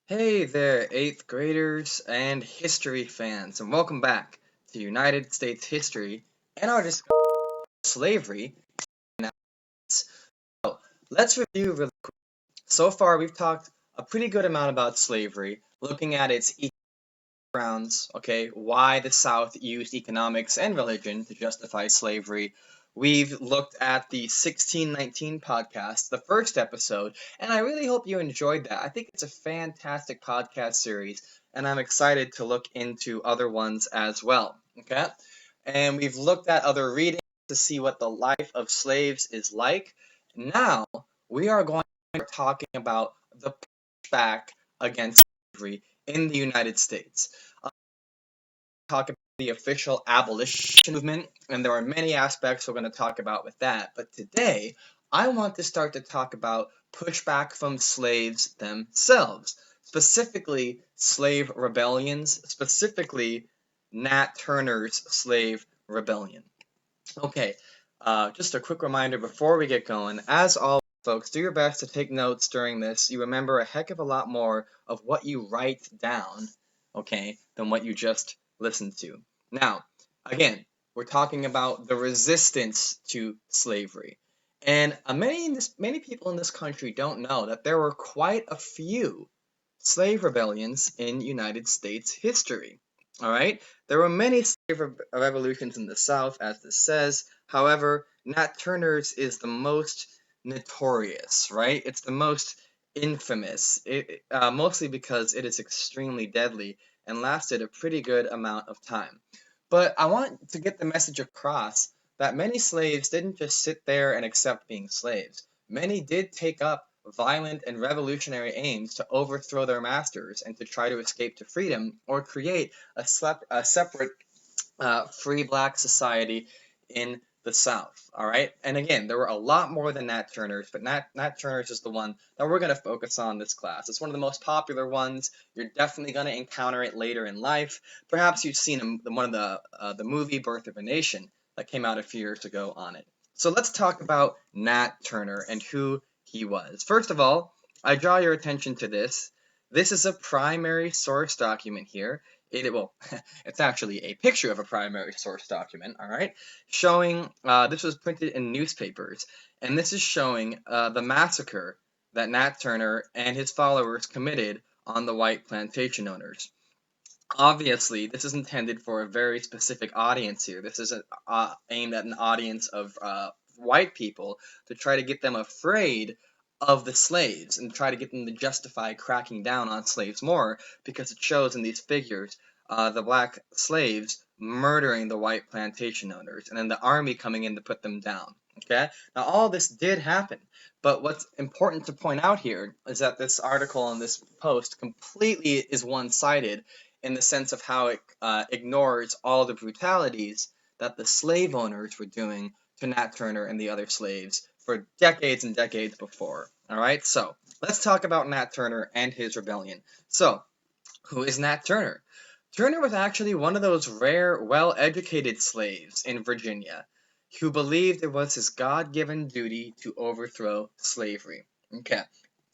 Hey there, 8th graders and history fans, and welcome back to United States history and our discussion of slavery. So, let's review really quick. So far, we've talked a pretty good amount about slavery, looking at its grounds, okay, why the South used economics and religion to justify slavery. We've looked at the 1619 podcast, the first episode, and I really hope you enjoyed that. I think it's a fantastic podcast series, and I'm excited to look into other ones as well, okay? And we've looked at other readings to see what the life of slaves is like. Now, we are going to start talking about the pushback against slavery in the United States. Talk about the official abolition movement, and there are many aspects we're going to talk about with that. But today, I want to start to talk about pushback from slaves themselves, specifically slave rebellions, specifically Nat Turner's slave rebellion. Okay, just a quick reminder before we get going. As always, folks, do your best to take notes during this. You remember a heck of a lot more of what you write down, okay, than what you just listened to. Now, again, we're talking about the resistance to slavery. And many people in this country don't know that there were quite a few slave rebellions in United States history. All right, there were many slave revolutions in the South, as this says. However, Nat Turner's is the most notorious, right? It's the most infamous, mostly because it is extremely deadly and lasted a pretty good amount of time. But I want to get the message across that many slaves didn't just sit there and accept being slaves. Many did take up violent and revolutionary aims to overthrow their masters and to try to escape to freedom or create a separate free black society in the South. All right. And again, there were a lot more than Nat Turner's, but Nat Turner's is the one that we're going to focus on this class. It's one of the most popular ones. You're definitely going to encounter it later in life. Perhaps you've seen one of the movie Birth of a Nation that came out a few years ago on it. So let's talk about Nat Turner and who he was. First of all, I draw your attention to this. This is a primary source document here. Well, it's actually a picture of a primary source document, all right, showing this was printed in newspapers, and this is showing the massacre that Nat Turner and his followers committed on the white plantation owners. Obviously, this is intended for a very specific audience here. This is aimed at an audience of white people to try to get them afraid of the slaves and try to get them to justify cracking down on slaves more because it shows in these figures the black slaves murdering the white plantation owners and then the army coming in to put them down. Okay? Now, all this did happen, but what's important to point out here is that this article and this post completely is one-sided in the sense of how it ignores all the brutalities that the slave owners were doing to Nat Turner and the other slaves for decades and decades before. All right, so let's talk about Nat Turner and his rebellion. So, who is Nat Turner? Turner was actually one of those rare, well educated slaves in Virginia who believed it was his God given duty to overthrow slavery. Okay.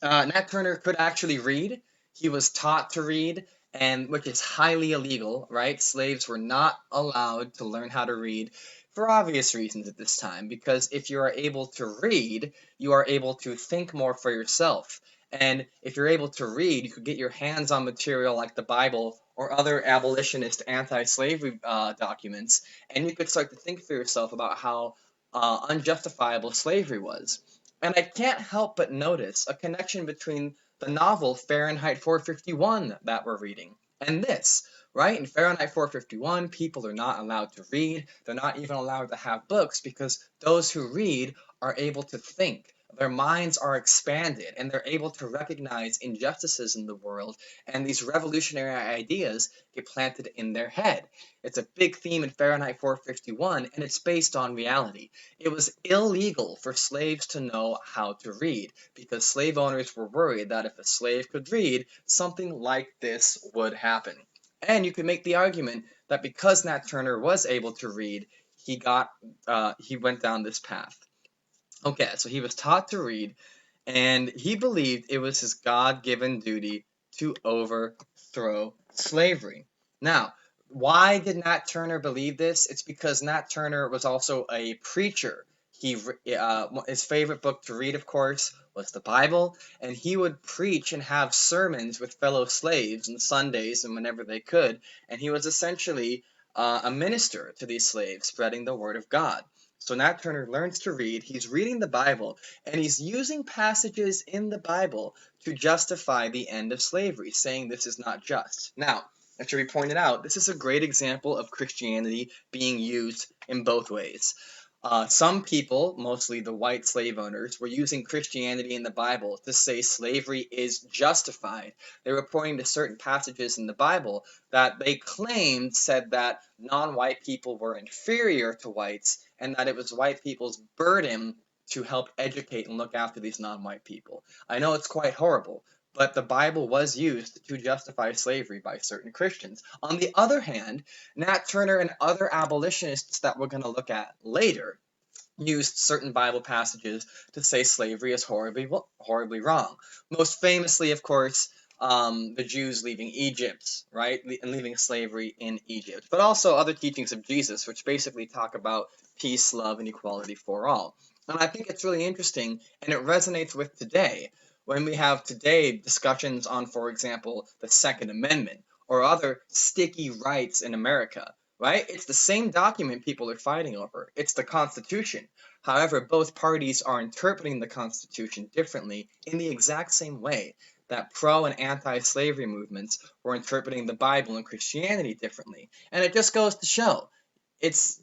Nat Turner could actually read. He was taught to read, and which is highly illegal, right? Slaves were not allowed to learn how to read for obvious reasons at this time, because if you are able to read, you are able to think more for yourself. And if you're able to read, you could get your hands on material like the Bible or other abolitionist anti-slavery documents, and you could start to think for yourself about how unjustifiable slavery was. And I can't help but notice a connection between the novel Fahrenheit 451 that we're reading and this, right? In Fahrenheit 451, people are not allowed to read. They're not even allowed to have books because those who read are able to think. Their minds are expanded and they're able to recognize injustices in the world, and these revolutionary ideas get planted in their head. It's a big theme in Fahrenheit 451, and it's based on reality. It was illegal for slaves to know how to read because slave owners were worried that if a slave could read, something like this would happen. And you could make the argument that because Nat Turner was able to read, he went down this path. Okay, so he was taught to read, and he believed it was his God-given duty to overthrow slavery. Now, why did Nat Turner believe this? It's because Nat Turner was also a preacher. His favorite book to read, of course, was the Bible, and he would preach and have sermons with fellow slaves on Sundays and whenever they could, and he was essentially a minister to these slaves, spreading the word of God. So Nat Turner learns to read, he's reading the Bible, and he's using passages in the Bible to justify the end of slavery, saying this is not just. Now, it should be pointed out, this is a great example of Christianity being used in both ways. Some people, mostly the white slave owners, were using Christianity in the Bible to say slavery is justified. They were pointing to certain passages in the Bible that they claimed said that non-white people were inferior to whites and that it was white people's burden to help educate and look after these non-white people. I know it's quite horrible, but the Bible was used to justify slavery by certain Christians. On the other hand, Nat Turner and other abolitionists that we're going to look at later used certain Bible passages to say slavery is horribly wrong. Most famously, of course, the Jews leaving Egypt, right, and leaving slavery in Egypt, but also other teachings of Jesus, which basically talk about peace, love, and equality for all. And I think it's really interesting, and it resonates with today, when we have today discussions on, for example, the Second Amendment or other sticky rights in America, right? It's the same document people are fighting over. It's the Constitution. However, both parties are interpreting the Constitution differently in the exact same way that pro and anti-slavery movements were interpreting the Bible and Christianity differently. And it just goes to show, it's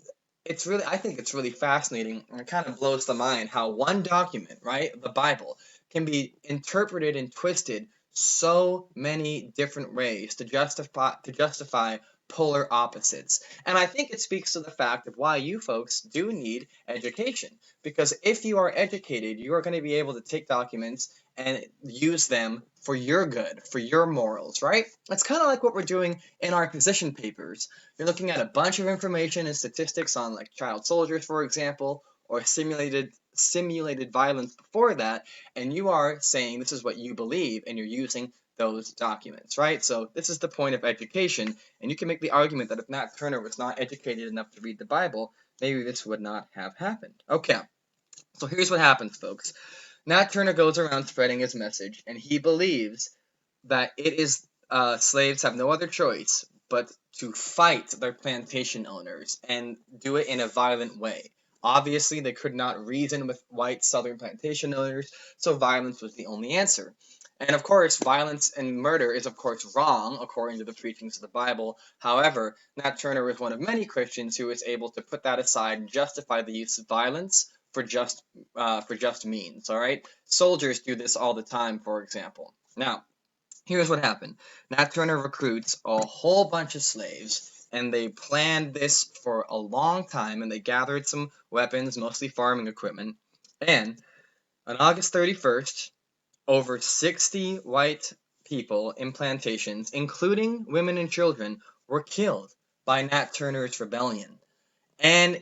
really, I think it's really fascinating, and it kind of blows the mind how one document, right, the Bible, can be interpreted and twisted so many different ways to justify polar opposites. And I think it speaks to the fact of why you folks do need education. Because if you are educated, you are going to be able to take documents and use them for your good, for your morals, right? That's kind of like what we're doing in our position papers. You're looking at a bunch of information and statistics on like child soldiers, for example, or simulated violence before that, and you are saying this is what you believe, and you're using those documents, right? So this is the point of education, and you can make the argument that if Nat Turner was not educated enough to read the Bible, maybe this would not have happened. Okay, so here's what happens, folks. Nat Turner goes around spreading his message, and he believes that it is slaves have no other choice but to fight their plantation owners and do it in a violent way. Obviously, they could not reason with white southern plantation owners, so violence was the only answer. And of course, violence and murder is of course wrong according to the preachings of the Bible. However, Nat Turner was one of many Christians who was able to put that aside and justify the use of violence for just means. All right, soldiers do this all the time, for example. Now, here's what happened. Nat Turner recruits a whole bunch of slaves, and they planned this for a long time, and they gathered some weapons, mostly farming equipment. And on August 31st, over 60 white people in plantations, including women and children, were killed by Nat Turner's rebellion. And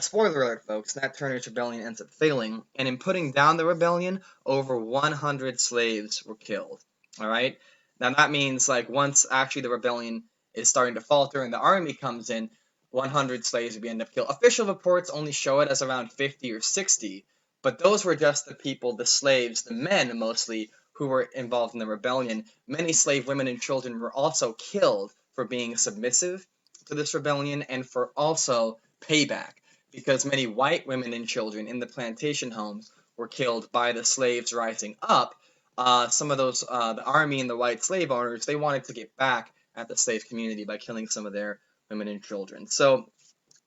spoiler alert, folks, Nat Turner's rebellion ends up failing, and in putting down the rebellion, over 100 slaves were killed. All right? Now that means like once actually the rebellion is starting to falter and the army comes in, 100 slaves would end up killed. Official reports only show it as around 50 or 60, but those were just the people, the slaves, the men mostly, who were involved in the rebellion. Many slave women and children were also killed for being submissive to this rebellion and for also payback, because many white women and children in the plantation homes were killed by the slaves rising up. Some of those, the army and the white slave owners, they wanted to get back at the slave community by killing some of their women and children. So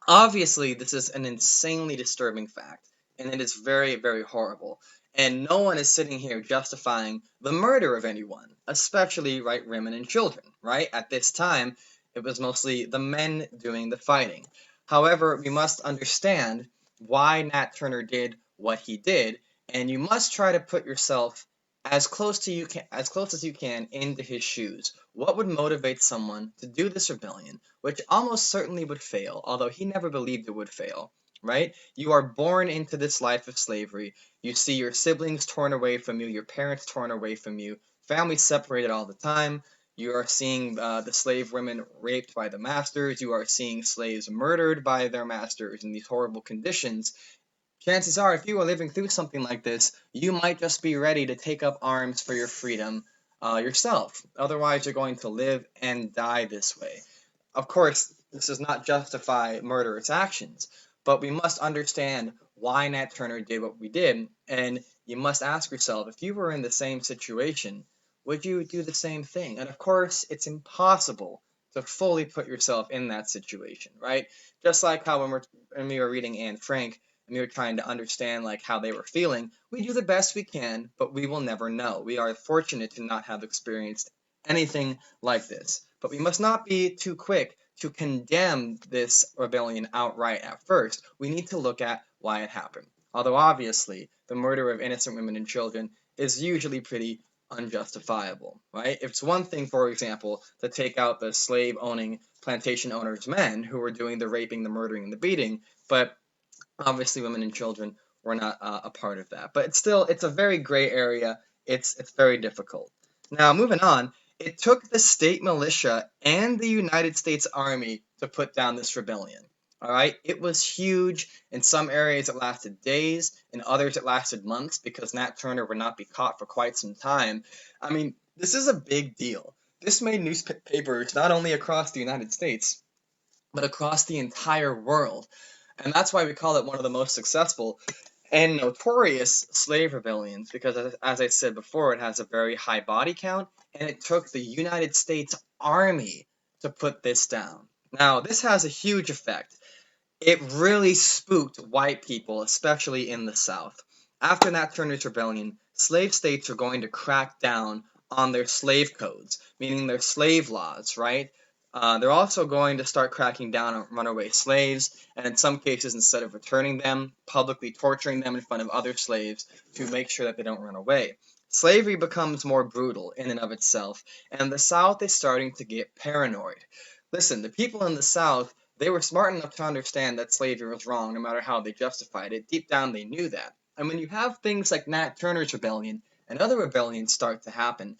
obviously, this is an insanely disturbing fact, and it is very, very horrible. And no one is sitting here justifying the murder of anyone, especially, right, women and children, right? At this time, it was mostly the men doing the fighting. However, we must understand why Nat Turner did what he did, and you must try to put yourself as close as you can into his shoes. What would motivate someone to do this rebellion, which almost certainly would fail, although he never believed it would fail, right? You are born into this life of slavery. You see your siblings torn away from you, your parents torn away from you, families separated all the time. You are seeing the slave women raped by the masters. You are seeing slaves murdered by their masters in these horrible conditions. Chances are, if you are living through something like this, you might just be ready to take up arms for your freedom yourself. Otherwise, you're going to live and die this way. Of course, this does not justify murderous actions, but we must understand why Nat Turner did what we did, and you must ask yourself, if you were in the same situation, would you do the same thing? And of course, it's impossible to fully put yourself in that situation, right? Just like how when we were reading Anne Frank, and we were trying to understand like how they were feeling, we do the best we can, but we will never know. We are fortunate to not have experienced anything like this. But we must not be too quick to condemn this rebellion outright at first. We need to look at why it happened. Although obviously, the murder of innocent women and children is usually pretty unjustifiable, right? It's one thing, for example, to take out the slave owning plantation owners' men who were doing the raping, the murdering, and the beating, but obviously women and children were not a part of that. But it's a very gray area. It's very difficult. Now, moving on, it took the state militia and the United States Army to put down this rebellion. All right, it was huge. In some areas, it lasted days. In others, it lasted months because Nat Turner would not be caught for quite some time. I mean, this is a big deal. This made newspapers not only across the United States, but across the entire world. And that's why we call it one of the most successful and notorious slave rebellions, because as I said before, it has a very high body count, and it took the United States Army to put this down. Now, this has a huge effect. It really spooked white people, especially in the South. After Nat Turner's rebellion, slave states are going to crack down on their slave codes, meaning their slave laws, right? They're also going to start cracking down on runaway slaves, and in some cases, instead of returning them, publicly torturing them in front of other slaves to make sure that they don't run away. Slavery becomes more brutal in and of itself, and the South is starting to get paranoid. Listen, the people in the South, they were smart enough to understand that slavery was wrong, no matter how they justified it. Deep down, they knew that. And when you have things like Nat Turner's rebellion and other rebellions start to happen,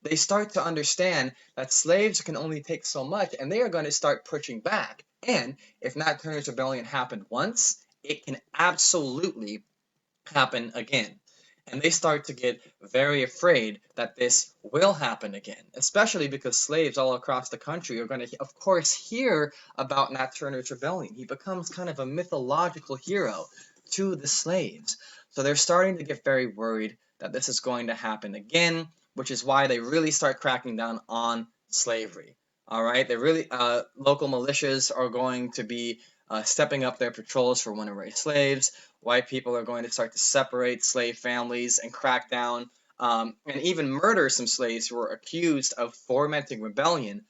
they start to understand that slaves can only take so much, and they are going to start pushing back. And if Nat Turner's rebellion happened once, it can absolutely happen again. And they start to get very afraid that this will happen again, especially because slaves all across the country are going to, of course, hear about Nat Turner's rebellion. He becomes kind of a mythological hero to the slaves. So they're starting to get very worried that this is going to happen again, which is why they really start cracking down on slavery. All right, local militias are going to be stepping up their patrols for runaway slaves. White people are going to start to separate slave families and crack down and even murder some slaves who were accused of fomenting rebellion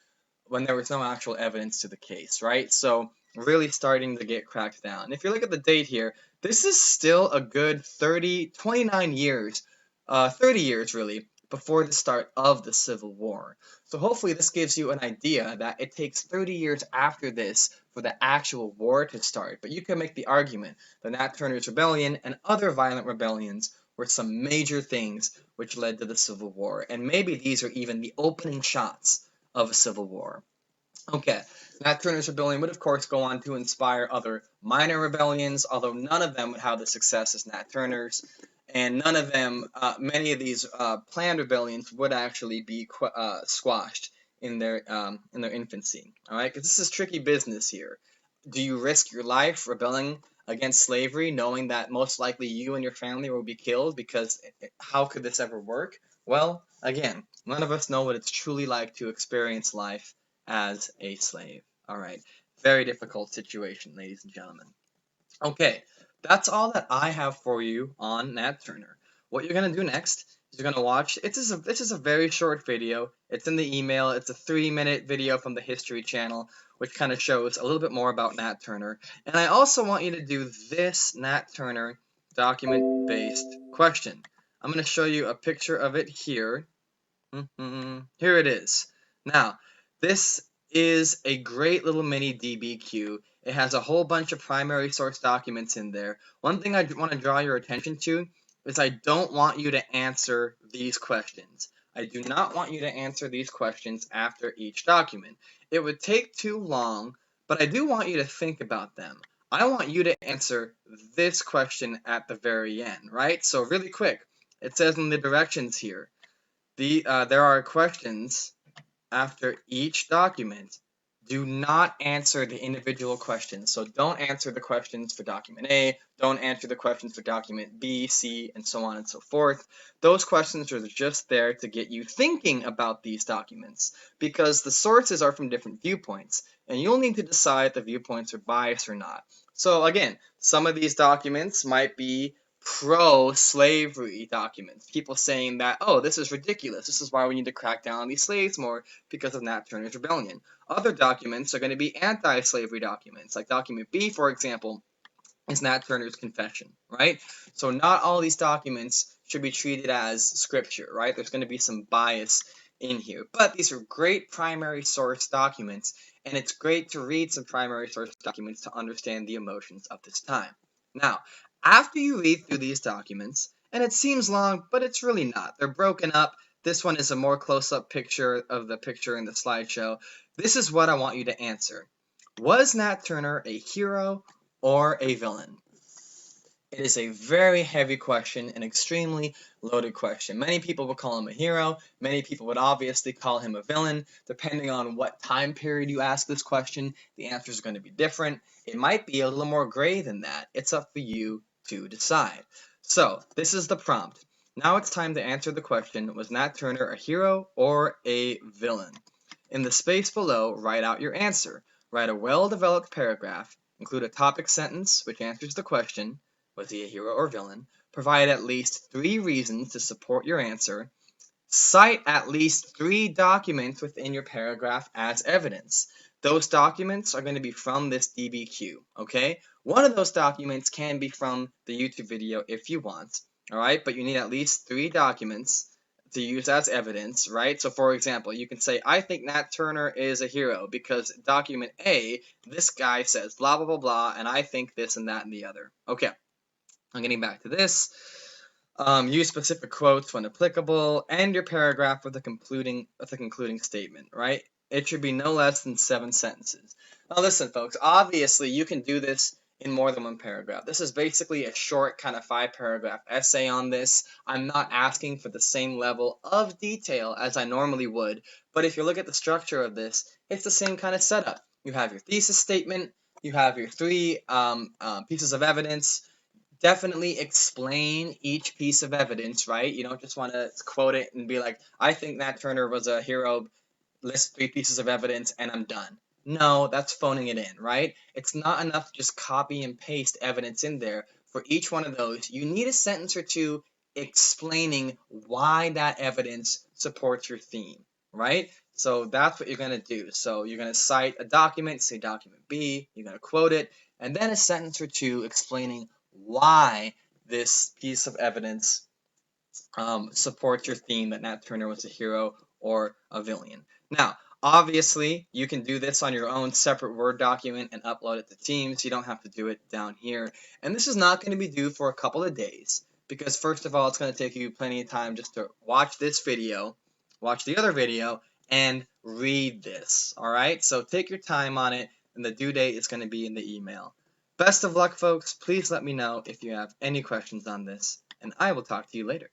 when there was no actual evidence to the case, right? So really starting to get cracked down. If you look at the date here, this is still a good 29 years, 30 years really, before the start of the Civil War. So hopefully this gives you an idea that it takes 30 years after this for the actual war to start. But you can make the argument that Nat Turner's rebellion and other violent rebellions were some major things which led to the Civil War. And maybe these are even the opening shots of a civil war. Okay, Nat Turner's rebellion would of course go on to inspire other minor rebellions, although none of them would have the success as Nat Turner's, and none of them, many of these planned rebellions would actually be squashed in their infancy. All right, because this is tricky business here. Do you risk your life rebelling against slavery, knowing that most likely you and your family will be killed? Because how could this ever work? Well, again, none of us know what it's truly like to experience life as a slave. All right, very difficult situation, ladies and gentlemen. Okay, that's all that I have for you on Nat Turner. What you're gonna do next is you're gonna watch. This is a very short video. It's in the email. It's a 3-minute video from the History Channel, which kind of shows a little bit more about Nat Turner. And I also want you to do this Nat Turner document-based question. I'm gonna show you a picture of it here. Here it is. Now, this is a great little mini DBQ. It has a whole bunch of primary source documents in there. One thing I want to draw your attention to is I don't want you to answer these questions. I do not want you to answer these questions after each document. It would take too long, but I do want you to think about them. I want you to answer this question at the very end, right? So really quick, it says in the directions here, there are questions after each document. Do not answer the individual questions. So don't answer the questions for document A, don't answer the questions for document B, C, and so on and so forth. Those questions are just there to get you thinking about these documents because the sources are from different viewpoints, and you'll need to decide if the viewpoints are biased or not. So again, some of these documents might be pro-slavery documents. People saying that, oh, this is ridiculous. This is why we need to crack down on these slaves more because of Nat Turner's Rebellion. Other documents are going to be anti-slavery documents. Like document B, for example, is Nat Turner's Confession, right? So not all these documents should be treated as scripture, right? There's going to be some bias in here. But these are great primary source documents, and it's great to read some primary source documents to understand the emotions of this time. Now, after you read through these documents, and it seems long, but it's really not. They're broken up. This one is a more close-up picture of the picture in the slideshow. This is what I want you to answer. Was Nat Turner a hero or a villain? It is a very heavy question, an extremely loaded question. Many people would call him a hero. Many people would obviously call him a villain. Depending on what time period you ask this question, the answer is going to be different. It might be a little more gray than that. It's up for you to decide. So, this is the prompt. Now it's time to answer the question, was Nat Turner a hero or a villain? In the space below, write out your answer. Write a well-developed paragraph. Include a topic sentence which answers the question, was he a hero or villain? Provide at least 3 reasons to support your answer. Cite at least 3 documents within your paragraph as evidence. Those documents are going to be from this DBQ, okay? One of those documents can be from the YouTube video if you want, all right? But you need at least 3 documents to use as evidence, right? So for example, you can say, I think Nat Turner is a hero because document A, this guy says blah, blah, blah, blah, and I think this and that and the other. Okay. I'm getting back to this. Use specific quotes when applicable. End your paragraph with a concluding statement, right? It should be no less than 7 sentences. Now listen, folks, obviously you can do this in more than one paragraph. This is basically a short kind of 5-paragraph essay on this. I'm not asking for the same level of detail as I normally would, but if you look at the structure of this, it's the same kind of setup. You have your thesis statement, you have your 3 pieces of evidence. Definitely explain each piece of evidence, right? You don't just want to quote it and be like, I think Nat Turner was a hero, list 3 pieces of evidence, and I'm done. No, that's phoning it in, right? It's not enough to just copy and paste evidence in there. For each one of those, you need a sentence or two explaining why that evidence supports your theme, right? So that's what you're going to do. So you're going to cite a document, say document B, you're going to quote it, and then a sentence or two explaining why this piece of evidence supports your theme that Nat Turner was a hero or a villain. Now, obviously, you can do this on your own separate Word document and upload it to Teams. You don't have to do it down here. And this is not going to be due for a couple of days because, first of all, it's going to take you plenty of time just to watch this video, watch the other video, and read this. All right? So take your time on it, and the due date is going to be in the email. Best of luck, folks. Please let me know if you have any questions on this, and I will talk to you later.